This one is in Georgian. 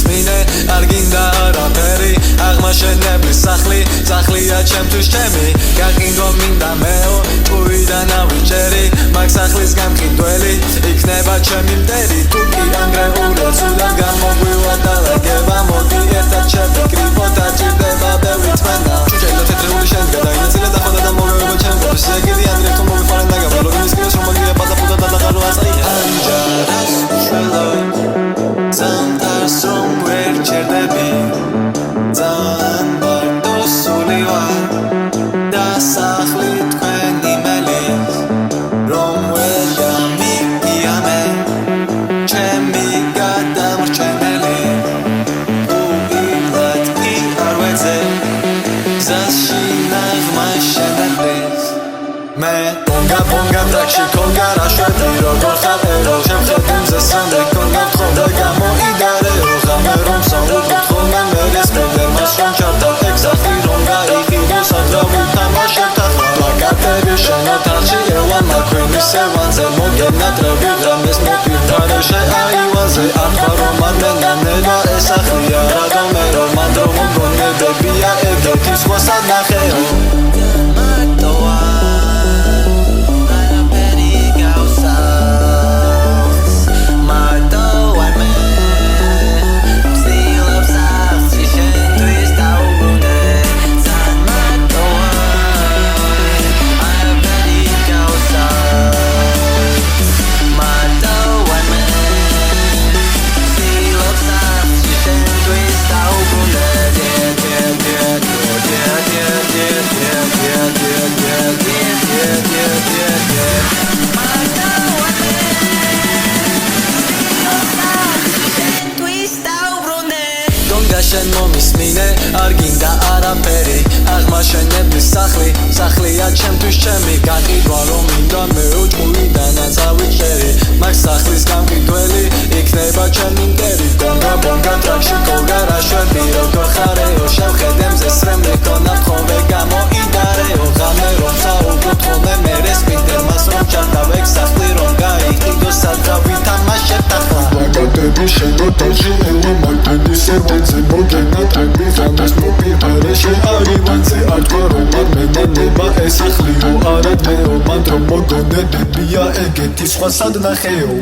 მისმინე არ გინდა არაფერი აღმაშენებლის სახლია ჩემთვის ჩემი გაყიდვა მინდა მეო ჭუიდან ავიჭერი მაგ სახლის გამყიდველი იქნება ჩემი მტერი თუ კი ანგრეულო სულად გამოგვივა დალაგება მოდი ერთად შევიკრიბო დაჭირდება ბევრი თმენა ჭუჭელო თეთრეული შენდგა დაინაწილე და ხოდა დამოვეობა ჩემთვის ეგეთი ანგრევთო მომიფარენ დაგაბა რომ მისკრეს რომ მაგია პატაპუტა დადაღარო აწაია ანჯარას შველო ზამთარს რომ ვერ ჩერდები ძალიან მარტო სული ვარ და სახლი თქვენი მელის რომ ვერ გამიგია მე ჩემი გადამრჩენელი თუ ილად კი არ ვეძე გზაში ნაღმა შენებლის მე ბონგა ტრაქში კონგა რაშვედი როგორ ხარ შემხედი მზეს რამდე კონგა ხონდა გამოიდარეო ღამე რომ საუბრობ ხოლმე მერეს მენდე მას რომ ჩარდა ეგზახი რომ გაიყიდო სადრავი თამაშებთ ახლა პლაკატები შენოთარში ელა მაქვენი სევანზე მოგენატრები დრამეს მოპირთარე შეაივანზე ართვა რომ ადენანელა ესახლია რადომე რომ მანდრო მოგონებებია ეგეთი სხვა სანახეო შენ მომისმინე არ გინდა არაფერი აღმაშენებლის სახლია ჩემთვის ჩემი გაყიდვა რომ მინდა მეო ჭუიდანაც ავიჭერი მაგ სახლის გამყიდველი იქნება ჩემი მტერი ბონგა ტრაქში კონგა რაშვედი როგორ ხარეო შევხედე მზეს რემლე ქონა ხოლმე გამოიდარეო ღამე რომ საუბრობ ხოლმე მერეს მინდა მას რომ ჩარდავ ეგ სახლი რომ გაიყიდო სადრავი თამაშებთ ახლა პლაკატები შენოთარში ელა მაქვენი სევანზე მოგენატრები დრამეს მოპირთარე შეაივანზე ართვა რომ ადმენანება ესახლიო არადმეო მანდ რომ მოგონებებია ეგეთი სხვა სად ნახეო